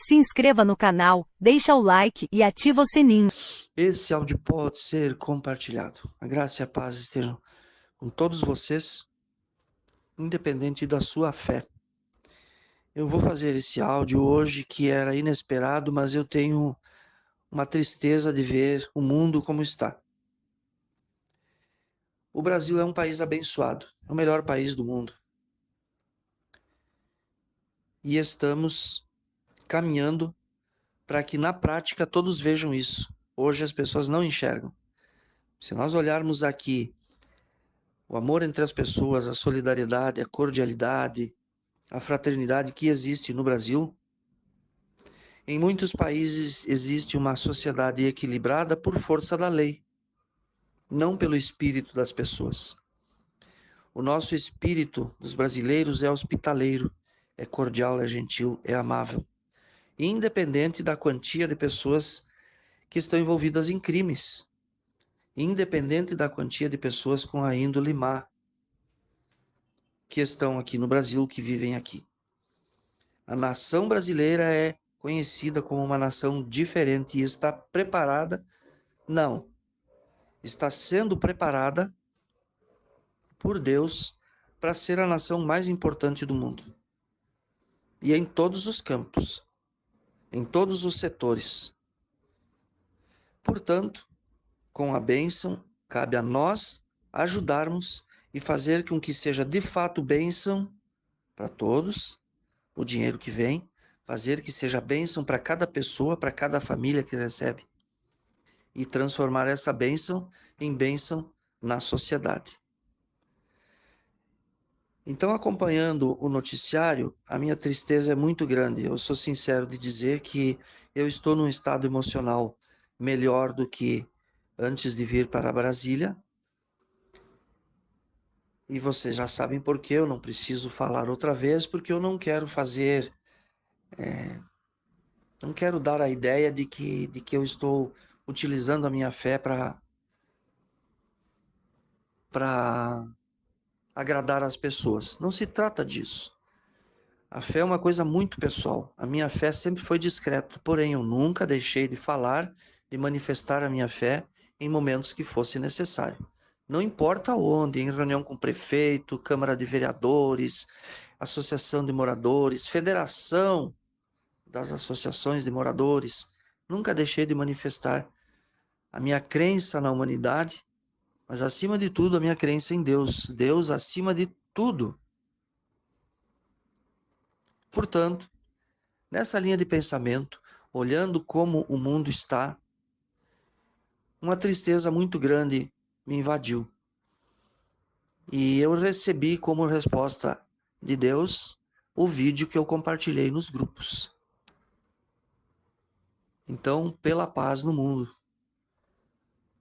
Se inscreva no canal, deixa o like e ativa o sininho. Esse áudio pode ser compartilhado. A graça e a paz estejam com todos vocês, independente da sua fé. Eu vou fazer esse áudio hoje que era inesperado, mas eu tenho uma tristeza de ver o mundo como está. O Brasil é um país abençoado, é o melhor país do mundo. E estamos caminhando para que na prática todos vejam isso. Hoje as pessoas não enxergam. Se nós olharmos aqui o amor entre as pessoas, a solidariedade, a cordialidade, a fraternidade que existe no Brasil, em muitos países existe uma sociedade equilibrada por força da lei, não pelo espírito das pessoas. O nosso espírito dos brasileiros é hospitaleiro, é cordial, é gentil, é amável, independente da quantia de pessoas que estão envolvidas em crimes, independente da quantia de pessoas com a índole má que estão aqui no Brasil, que vivem aqui. A nação brasileira é conhecida como uma nação diferente e está preparada? Não. Está sendo preparada por Deus para ser a nação mais importante do mundo. E em todos os campos, em todos os setores. Portanto, com a bênção, cabe a nós ajudarmos e fazer com que seja de fato bênção para todos, o dinheiro que vem, fazer que seja bênção para cada pessoa, para cada família que recebe. E transformar essa bênção em bênção na sociedade. Então, acompanhando o noticiário, a minha tristeza é muito grande. Eu sou sincero de dizer que eu estou num estado emocional melhor do que antes de vir para Brasília. E vocês já sabem por quê, eu não preciso falar outra vez, porque eu não quero fazer, não quero dar a ideia de que eu estou utilizando a minha fé para agradar as pessoas. Não se trata disso. A fé é uma coisa muito pessoal. A minha fé sempre foi discreta, porém eu nunca deixei de falar, de manifestar a minha fé em momentos que fosse necessário. Não importa onde, em reunião com o prefeito, Câmara de Vereadores, Associação de Moradores, Federação das Associações de Moradores, nunca deixei de manifestar a minha crença na humanidade, mas acima de tudo a minha crença em Deus. Deus acima de tudo. Portanto, nessa linha de pensamento, olhando como o mundo está, uma tristeza muito grande me invadiu. E eu recebi como resposta de Deus o vídeo que eu compartilhei nos grupos. Então, pela paz no mundo.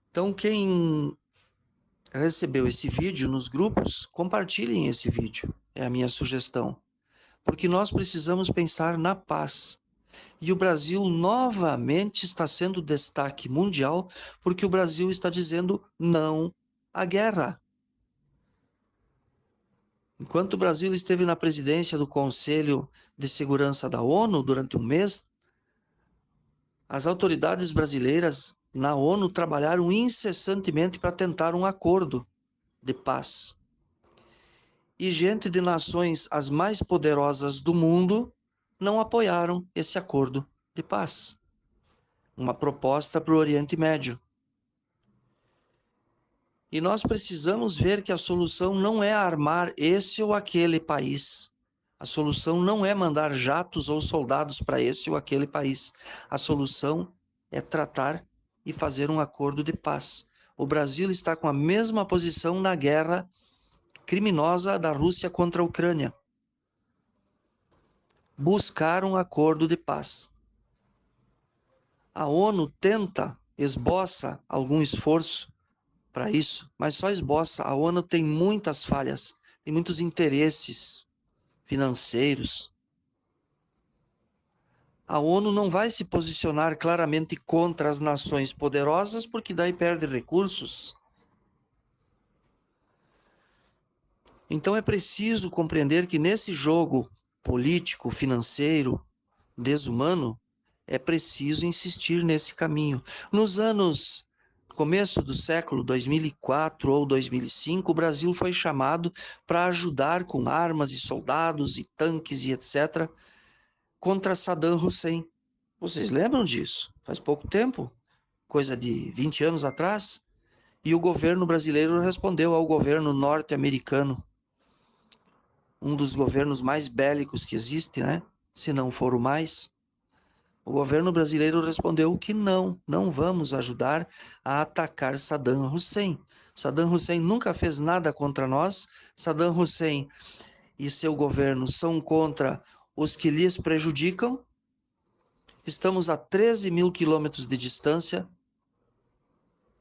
Então, quem recebeu esse vídeo nos grupos, compartilhem esse vídeo. É a minha sugestão. Porque nós precisamos pensar na paz. E o Brasil novamente está sendo destaque mundial porque o Brasil está dizendo não à guerra. Enquanto o Brasil esteve na presidência do Conselho de Segurança da ONU durante um mês, as autoridades brasileiras na ONU trabalharam incessantemente para tentar um acordo de paz. E gente de nações as mais poderosas do mundo não apoiaram esse acordo de paz. Uma proposta para o Oriente Médio. E nós precisamos ver que a solução não é armar esse ou aquele país. A solução não é mandar jatos ou soldados para esse ou aquele país. A solução é tratar e fazer um acordo de paz. O Brasil está com a mesma posição na guerra criminosa da Rússia contra a Ucrânia. Buscar um acordo de paz. A ONU tenta, esboça algum esforço para isso, mas só esboça. A ONU tem muitas falhas, tem muitos interesses financeiros. A ONU não vai se posicionar claramente contra as nações poderosas, porque daí perde recursos. Então é preciso compreender que nesse jogo político, financeiro, desumano, é preciso insistir nesse caminho. Nos anos, começo do século 2004 ou 2005, o Brasil foi chamado para ajudar com armas e soldados e tanques e etc. contra Saddam Hussein. Vocês lembram disso? Faz pouco tempo, coisa de 20 anos atrás, e o governo brasileiro respondeu ao governo norte-americano, um dos governos mais bélicos que existe, né? Se não for o mais. O governo brasileiro respondeu que não vamos ajudar a atacar Saddam Hussein. Saddam Hussein nunca fez nada contra nós. Saddam Hussein e seu governo são contra os que lhes prejudicam. Estamos a 13 mil quilômetros de distância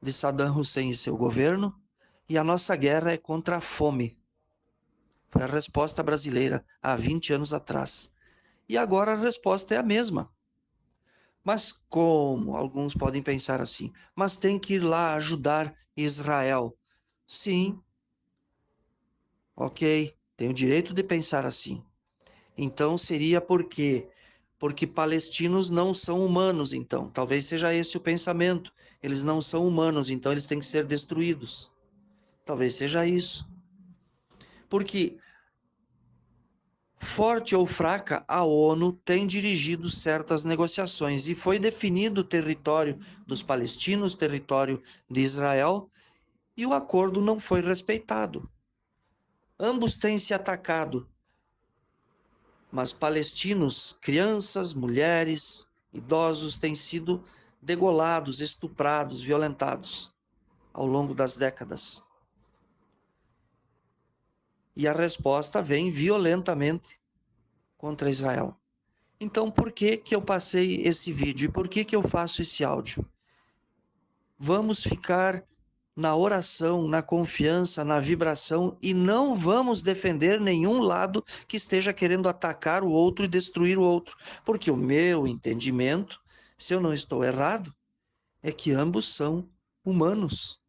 de Saddam Hussein e seu governo, e a nossa guerra é contra a fome. Foi a resposta brasileira há 20 anos atrás. E agora a resposta é a mesma. Mas como? Alguns podem pensar assim. Mas tem que ir lá ajudar Israel. Sim, ok, tem o direito de pensar assim. Então seria por quê? Porque palestinos não são humanos, então. Talvez seja esse o pensamento. Eles não são humanos, então eles têm que ser destruídos. Talvez seja isso. Porque, forte ou fraca, a ONU tem dirigido certas negociações e foi definido o território dos palestinos, território de Israel, e o acordo não foi respeitado. Ambos têm se atacado, mas palestinos, crianças, mulheres, idosos têm sido degolados, estuprados, violentados ao longo das décadas. E a resposta vem violentamente contra Israel. Então, por que que eu passei esse vídeo? E por que que eu faço esse áudio? Vamos ficar na oração, na confiança, na vibração e não vamos defender nenhum lado que esteja querendo atacar o outro e destruir o outro. Porque o meu entendimento, se eu não estou errado, é que ambos são humanos.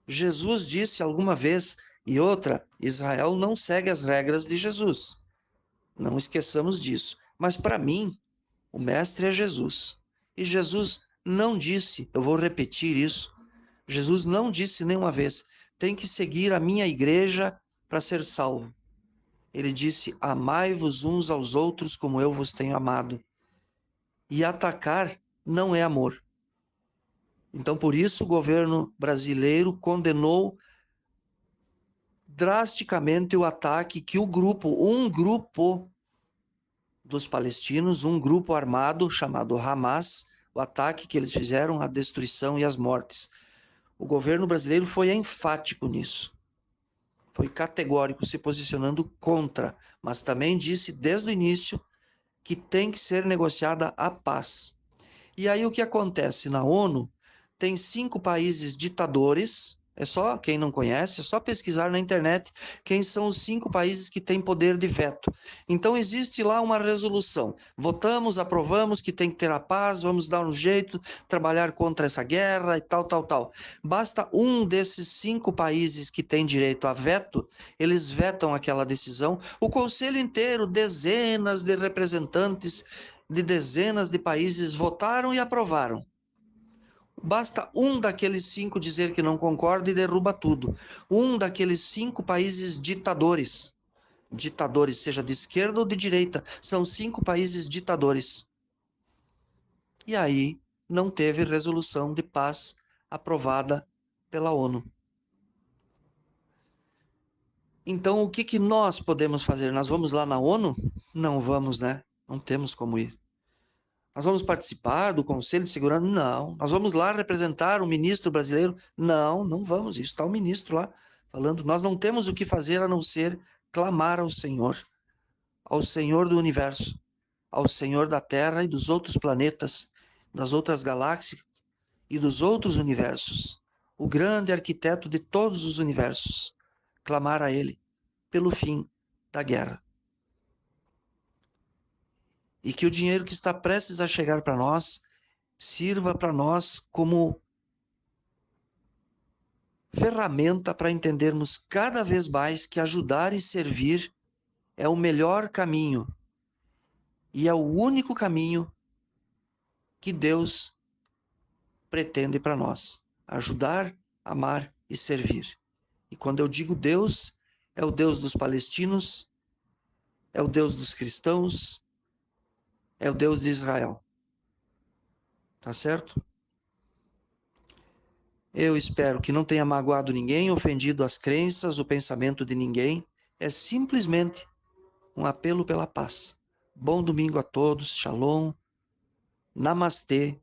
Jesus disse alguma vez, e outra, Israel não segue as regras de Jesus. Não esqueçamos disso. Mas para mim, o mestre é Jesus. E Jesus não disse, eu vou repetir isso, Jesus não disse nenhuma vez, tem que seguir a minha igreja para ser salvo. Ele disse, amai-vos uns aos outros como eu vos tenho amado. E atacar não é amor. Então, por isso, o governo brasileiro condenou drasticamente o ataque que um grupo dos palestinos, um grupo armado chamado Hamas, o ataque que eles fizeram, a destruição e as mortes. O governo brasileiro foi enfático nisso. Foi categórico, se posicionando contra, mas também disse desde o início que tem que ser negociada a paz. E aí o que acontece? Na ONU tem 5 países ditadores, é só, quem não conhece, é só pesquisar na internet quem são os 5 países que têm poder de veto. Então existe lá uma resolução, votamos, aprovamos que tem que ter a paz, vamos dar um jeito, trabalhar contra essa guerra e tal, tal, tal. Basta um desses 5 países que tem direito a veto, eles vetam aquela decisão, o conselho inteiro, dezenas de representantes de dezenas de países votaram e aprovaram. Basta um daqueles 5 dizer que não concorda e derruba tudo. Um daqueles 5 países ditadores, seja de esquerda ou de direita, são 5 países ditadores. E aí não teve resolução de paz aprovada pela ONU. Então o que que nós podemos fazer? Nós vamos lá na ONU? Não vamos, né? Não temos como ir. Nós vamos participar do Conselho de Segurança? Não. Nós vamos lá representar o ministro brasileiro? Não, não vamos. Isso está o ministro lá falando. Nós não temos o que fazer a não ser clamar ao Senhor do universo, ao Senhor da Terra e dos outros planetas, das outras galáxias e dos outros universos, o grande arquiteto de todos os universos. Clamar a Ele pelo fim da guerra. E que o dinheiro que está prestes a chegar para nós sirva para nós como ferramenta para entendermos cada vez mais que ajudar e servir é o melhor caminho. E é o único caminho que Deus pretende para nós: ajudar, amar e servir. E quando eu digo Deus, é o Deus dos palestinos, é o Deus dos cristãos, é o Deus de Israel. Tá certo? Eu espero que não tenha magoado ninguém, ofendido as crenças, o pensamento de ninguém. É simplesmente um apelo pela paz. Bom domingo a todos, shalom, namastê